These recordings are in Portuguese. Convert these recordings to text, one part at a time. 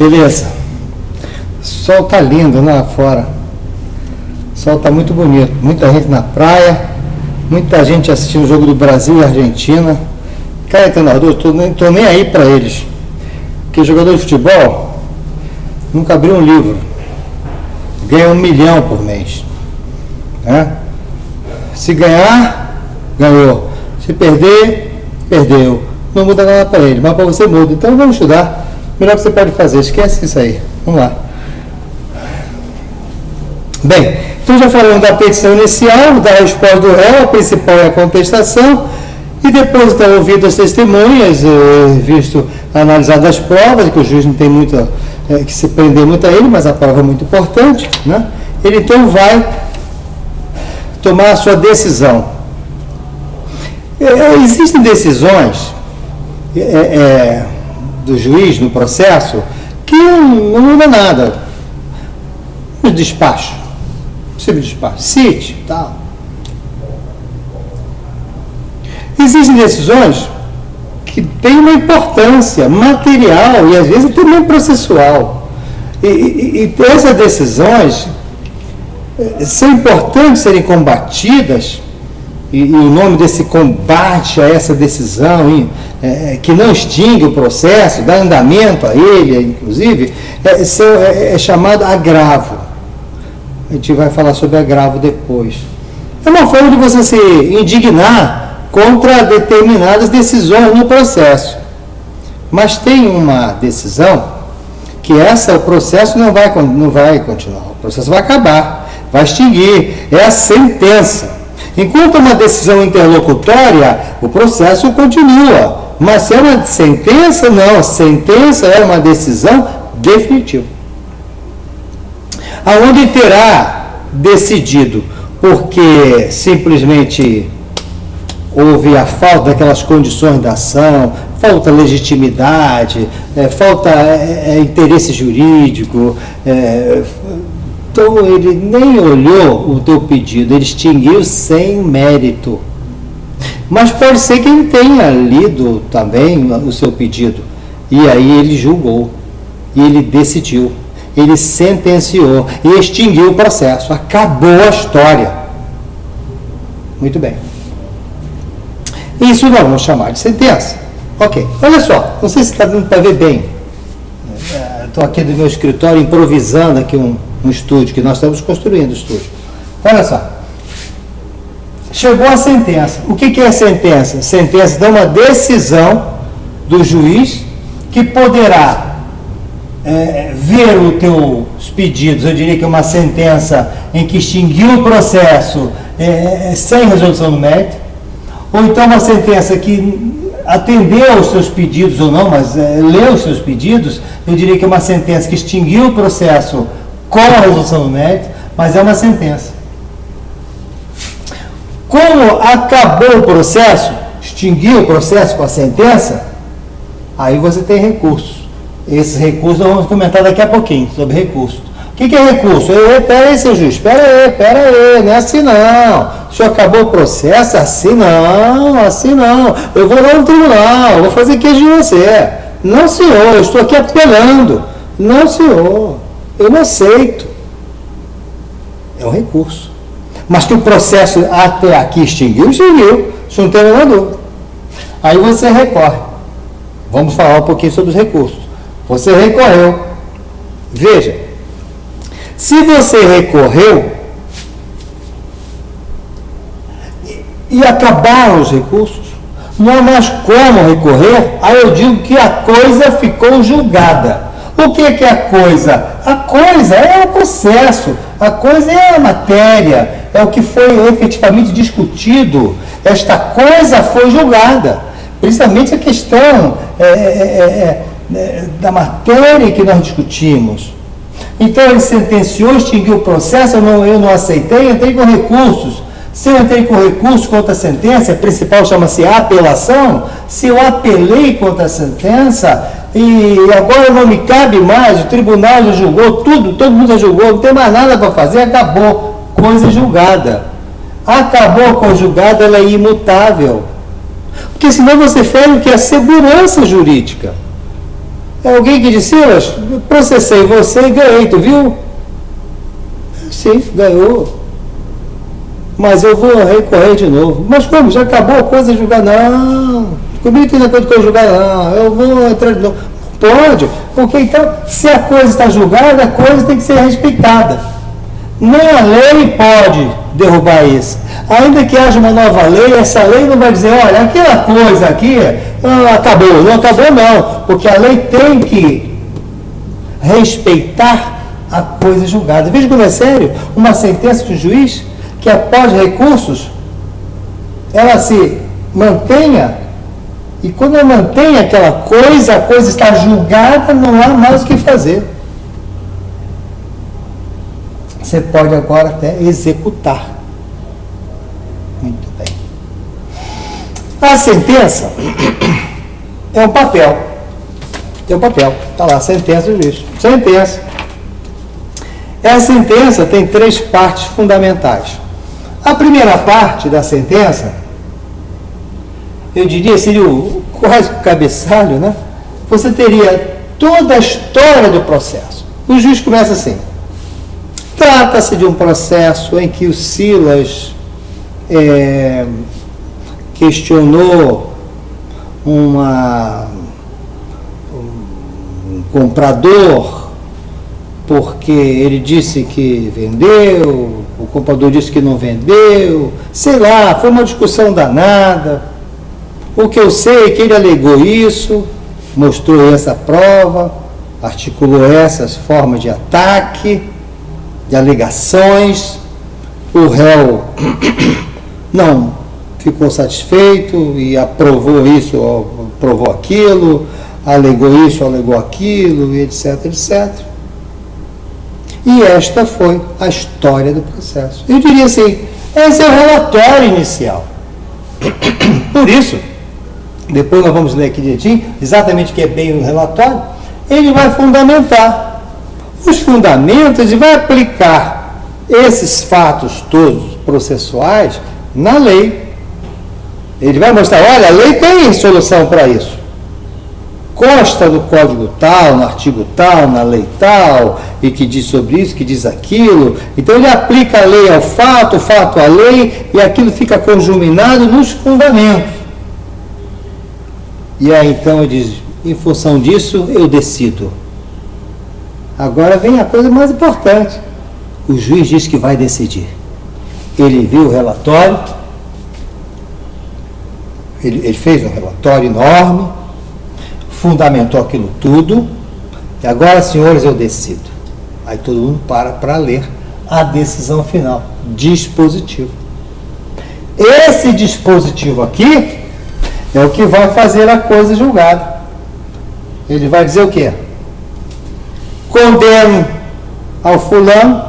Beleza. O sol tá lindo lá fora. O sol tá muito bonito. Muita gente na praia. Muita gente assistindo o jogo do Brasil e Argentina. Caetano Arduz, tô nem aí para eles. Porque jogador de futebol nunca abriu um livro. Ganha 1 milhão por mês. Né? Se ganhar, ganhou. Se perder, perdeu. Não muda nada para ele, mas para você muda. Então vamos estudar. O melhor que você pode fazer, esquece isso aí. Vamos lá. Bem, então já falamos da petição inicial, da resposta do réu, a principal é a contestação, e depois de ter ouvido as testemunhas, visto, analisado as provas, que o juiz não tem muito que se prender muito a ele, mas a prova é muito importante, né? Ele então vai tomar a sua decisão. Existem decisões do juiz no processo que não muda nada. Os despachos, possível despacho, cite, tal. Existem decisões que têm uma importância material e às vezes também processual. E essas decisões são importantes serem combatidas, e o nome desse combate a essa decisão, que não extingue o processo, dá andamento a ele, inclusive, é chamado agravo. A gente vai falar sobre agravo depois. É uma forma de você se indignar contra determinadas decisões no processo. Mas tem uma decisão que o processo não vai continuar, o processo vai acabar, vai extinguir, é a sentença. Enquanto uma decisão interlocutória, o processo continua, mas se é uma sentença, não, a sentença é uma decisão definitiva. Aonde terá decidido porque simplesmente houve a falta daquelas condições da ação, falta legitimidade, falta interesse jurídico, então ele nem olhou o teu pedido, ele extinguiu sem mérito. Mas pode ser que ele tenha lido também o seu pedido, e aí ele julgou, e ele decidiu, ele sentenciou, e extinguiu o processo, acabou a história. Muito bem. Isso nós vamos chamar de sentença. Ok, olha só, não sei se está dando para ver bem. Estou aqui no meu escritório improvisando aqui um estúdio, que nós estamos construindo o estúdio. Olha só. Chegou a sentença. O que é a sentença? Sentença é uma decisão do juiz que poderá ver os teus pedidos. Eu diria que é uma sentença em que extinguiu o processo sem resolução no mérito, ou então uma sentença que atendeu aos seus pedidos ou não, mas leu os seus pedidos. Eu diria que é uma sentença que extinguiu o processo com a resolução do mérito, mas é uma sentença. Como acabou o processo, extinguiu o processo com a sentença, aí você tem recursos. Esses recursos nós vamos comentar daqui a pouquinho, sobre recursos. O que é recurso? Pera aí, seu juiz, pera aí, não é assim não. O senhor acabou o processo? Assim não. Eu vou lá no tribunal, eu vou fazer queixa de você. Não, senhor, eu estou aqui apelando. Não, senhor, eu não aceito. É um recurso. Mas que o processo até aqui extinguiu. Isso não tem a menor dúvida. Aí você recorre. Vamos falar um pouquinho sobre os recursos. Você recorreu. Veja, se você recorreu e acabaram os recursos, não há mais como recorrer, aí eu digo que a coisa ficou julgada. O que é a coisa? A coisa é o processo, a coisa é a matéria, é o que foi efetivamente discutido. Esta coisa foi julgada, principalmente a questão da matéria que nós discutimos. Então ele sentenciou, extinguiu o processo, eu não aceitei, entrei com recursos. Se eu entrei com recurso contra a sentença, a principal chama-se apelação. Se eu apelei contra a sentença e agora não me cabe mais, o tribunal já julgou tudo, todo mundo já julgou, não tem mais nada para fazer, acabou, coisa julgada. Acabou com a julgada, ela é imutável. Porque senão você fere o que é a segurança jurídica. É alguém que disse, Silas, processei você e ganhei, tu viu? Sim, ganhou. Mas eu vou recorrer de novo. Mas como? Já acabou a coisa julgar? Não. Comigo tem coisa que eu julgar? Não. Eu vou entrar de novo. Pode. Porque então, se a coisa está julgada, a coisa tem que ser respeitada. Nem a lei pode derrubar isso. Ainda que haja uma nova lei, essa lei não vai dizer, olha, aquela coisa aqui acabou. Não acabou não. Porque a lei tem que respeitar a coisa julgada. Veja como é sério. Uma sentença de juiz que após recursos, ela se mantenha, e quando ela mantém aquela coisa, a coisa está julgada, não há mais o que fazer. Você pode agora até executar. Muito bem. A sentença é um papel. Tem um papel. Está lá, sentença do juiz. Sentença. Essa sentença tem 3 partes fundamentais. A primeira parte da sentença, eu diria, seria quase o cabeçalho, né? Você teria toda a história do processo. O juiz começa assim. Trata-se de um processo em que o Silas questionou um comprador porque ele disse que vendeu, o comprador disse que não vendeu, sei lá, foi uma discussão danada. O que eu sei é que ele alegou isso, mostrou essa prova, articulou essas formas de ataque, de alegações, o réu não ficou satisfeito e aprovou isso, aprovou aquilo, alegou isso, alegou aquilo, etc, etc. E esta foi a história do processo. Eu diria assim, esse é o relatório inicial. Por isso, depois nós vamos ler aqui direitinho, exatamente o que é bem o relatório, ele vai fundamentar os fundamentos e vai aplicar esses fatos todos processuais na lei. Ele vai mostrar, olha, a lei tem solução para isso. Consta no código tal, no artigo tal, na lei tal, e que diz sobre isso, que diz aquilo. Então ele aplica a lei ao fato, o fato à lei, e aquilo fica conjuminado nos fundamentos. E aí então ele diz, em função disso eu decido. Agora vem a coisa mais importante. O juiz diz que vai decidir. Ele viu o relatório, ele fez um relatório enorme, fundamentou aquilo tudo, e agora, senhores, eu decido. Aí todo mundo para ler a decisão final, dispositivo. Esse dispositivo aqui é o que vai fazer a coisa julgada. Ele vai dizer o quê? Condeno ao fulano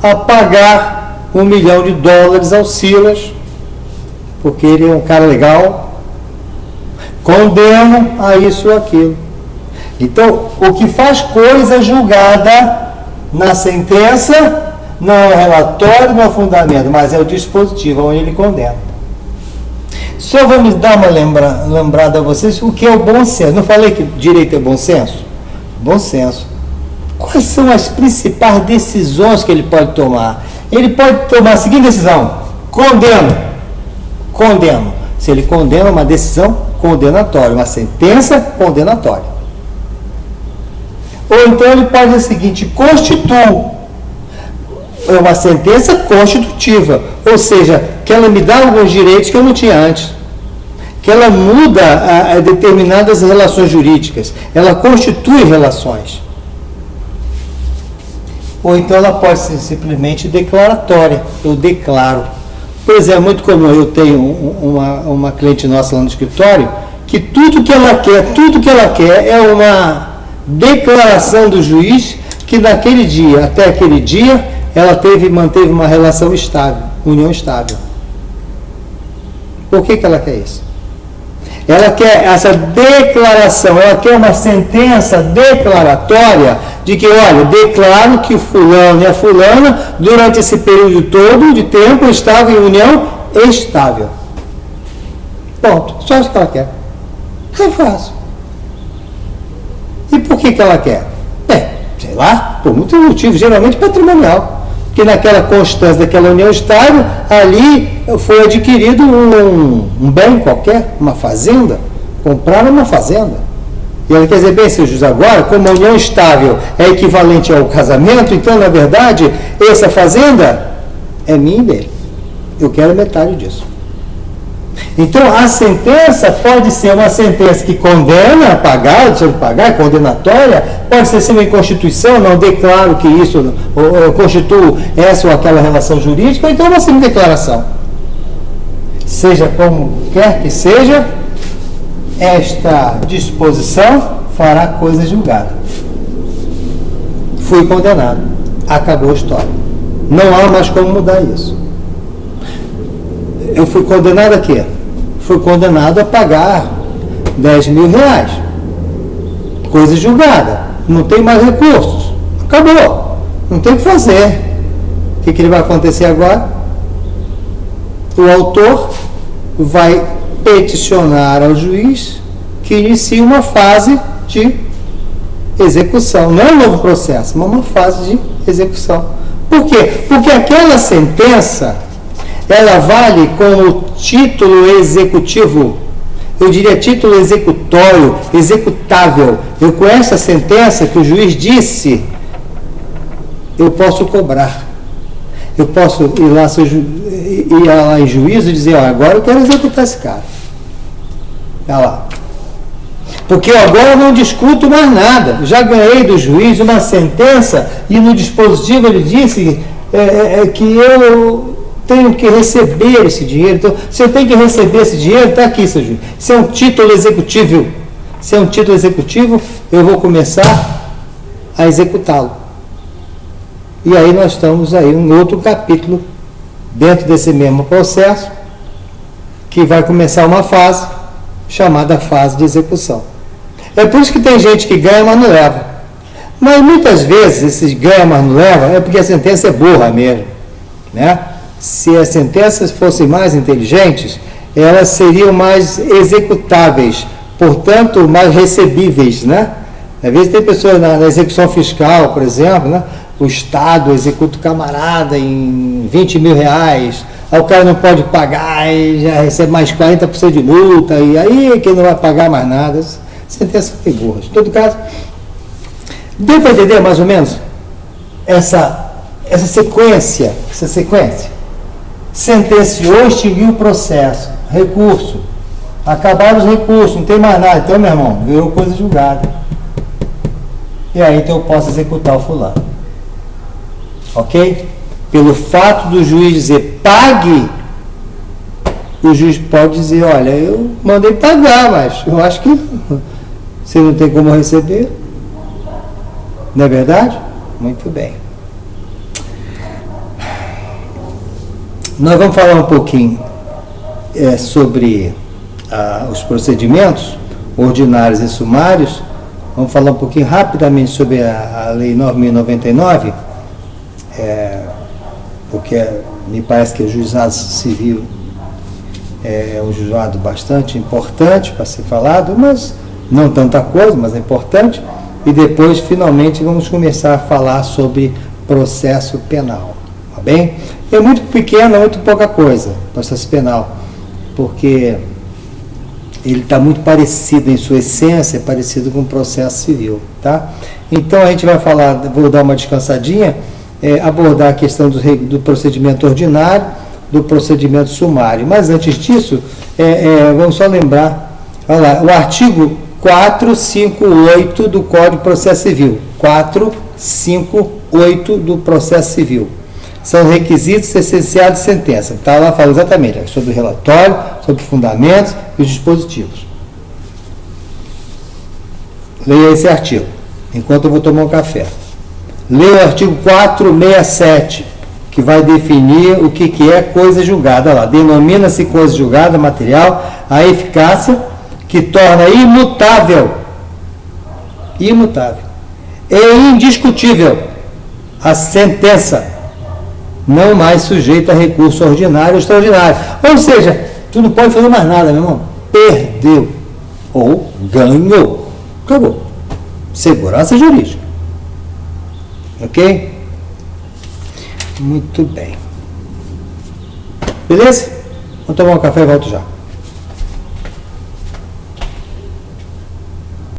a pagar $1 milhão ao Silas, porque ele é um cara legal. Condeno a isso ou aquilo. Então, o que faz coisa julgada na sentença não é o relatório, não é o fundamento, mas é o dispositivo onde ele condena. Só vamos dar uma lembrada a vocês o que é o bom senso. Não falei que direito é bom senso? Bom senso. Quais são as principais decisões que ele pode tomar? Ele pode tomar a seguinte decisão: condeno. Condeno. Se ele condena, uma decisão condenatória, uma sentença condenatória. Ou então ele pode dizer o seguinte: constituo. É uma sentença constitutiva, ou seja, que ela me dá alguns direitos que eu não tinha antes, que ela muda a determinadas relações jurídicas, ela constitui relações. Ou então ela pode ser simplesmente declaratória, eu declaro. Por exemplo, é muito comum, eu tenho uma cliente nossa lá no escritório, que tudo que ela quer é uma declaração do juiz que naquele dia, até aquele dia, ela manteve uma relação estável, união estável. Por que ela quer isso? Ela quer essa declaração, ela quer uma sentença declaratória de que, olha, declaro que fulano e a fulana, durante esse período todo de tempo, estavam em união estável. Ponto. Só isso que ela quer. É fácil. E por que ela quer? Sei lá, por muitos motivos, geralmente patrimonial. Porque naquela constância daquela união estável, ali foi adquirido um bem qualquer, uma fazenda. Compraram uma fazenda. E ela quer dizer, bem, seu juiz, agora, como a união estável é equivalente ao casamento, então, na verdade, essa fazenda é minha e dele. Eu quero metade disso. Então, a sentença pode ser uma sentença que condena a pagar, ou deixa de pagar, é condenatória, pode ser sem constituição, não declaro que isso, ou constituo essa ou aquela relação jurídica, ou então uma simples declaração. Seja como quer que seja, esta disposição fará coisa julgada. Fui condenado. Acabou a história. Não há mais como mudar isso. Eu fui condenado a quê? Fui condenado a pagar 10 mil reais. Coisa julgada. Não tem mais recursos. Acabou. Não tem o que fazer. O que ele vai acontecer agora? O autor vai peticionar ao juiz que inicie uma fase de execução. Não é um novo processo, mas uma fase de execução. Por quê? Porque aquela sentença, ela vale como título executivo, eu diria título executório, executável. Eu, com essa sentença que o juiz disse, eu posso cobrar. Eu posso ir lá em juízo e dizer, agora eu quero executar esse cara. Olha lá. Porque agora eu não discuto mais nada. Já ganhei do juiz uma sentença e no dispositivo ele disse que eu tenho que receber esse dinheiro. Então, se eu tenho que receber esse dinheiro, está aqui, seu juiz. Se é um título executivo, eu vou começar a executá-lo. E aí nós estamos aí um outro capítulo dentro desse mesmo processo, que vai começar uma fase chamada fase de execução. É por isso que tem gente que ganha, mas não leva. Mas muitas vezes esses ganha, mas não leva, é porque a sentença é burra mesmo, né? Se as sentenças fossem mais inteligentes, elas seriam mais executáveis, portanto, mais recebíveis, né? Às vezes tem pessoas na execução fiscal, por exemplo, né? O Estado executa o camarada em 20 mil reais, aí o cara não pode pagar e já recebe mais 40% de multa, e aí que não vai pagar mais nada. Sentença foi burra. Em todo caso, deu para entender mais ou menos essa sequência? Sentenciou, extinguiu o processo, recurso, acabaram os recursos, não tem mais nada. Então, meu irmão, virou coisa julgada. E aí então eu posso executar o fulano. Ok? Pelo fato do juiz dizer pague, o juiz pode dizer, olha, eu mandei pagar, mas eu acho que você não tem como receber. Não é verdade? Muito bem. Nós vamos falar um pouquinho sobre os procedimentos ordinários e sumários. Vamos falar um pouquinho rapidamente sobre a Lei 9.099, porque me parece que o juizado civil é um juizado bastante importante para ser falado, mas não tanta coisa, mas é importante. E depois, finalmente, vamos começar a falar sobre processo penal, tá bem? É muito pequeno, é muito pouca coisa, processo penal, porque ele está muito parecido em sua essência, é parecido com o processo civil, tá? Então a gente vai falar, vou dar uma descansadinha, abordar a questão do procedimento ordinário, do procedimento sumário. Mas antes disso, vamos só lembrar, olha lá, o artigo 458 do Código de Processo Civil, 458 do Processo Civil. São requisitos essenciais de sentença. Está lá falando exatamente sobre o relatório, sobre fundamentos e os dispositivos. Leia esse artigo, enquanto eu vou tomar um café. Leia o artigo 467, que vai definir o que é coisa julgada. Olha lá, denomina-se coisa julgada material a eficácia que torna imutável e indiscutível a sentença, não mais sujeita a recurso ordinário ou extraordinário. Ou seja, tu não pode fazer mais nada, meu irmão. Perdeu ou ganhou. Acabou. segurança jurídica. Ok? Muito bem. Beleza? Vou tomar um café e volto já.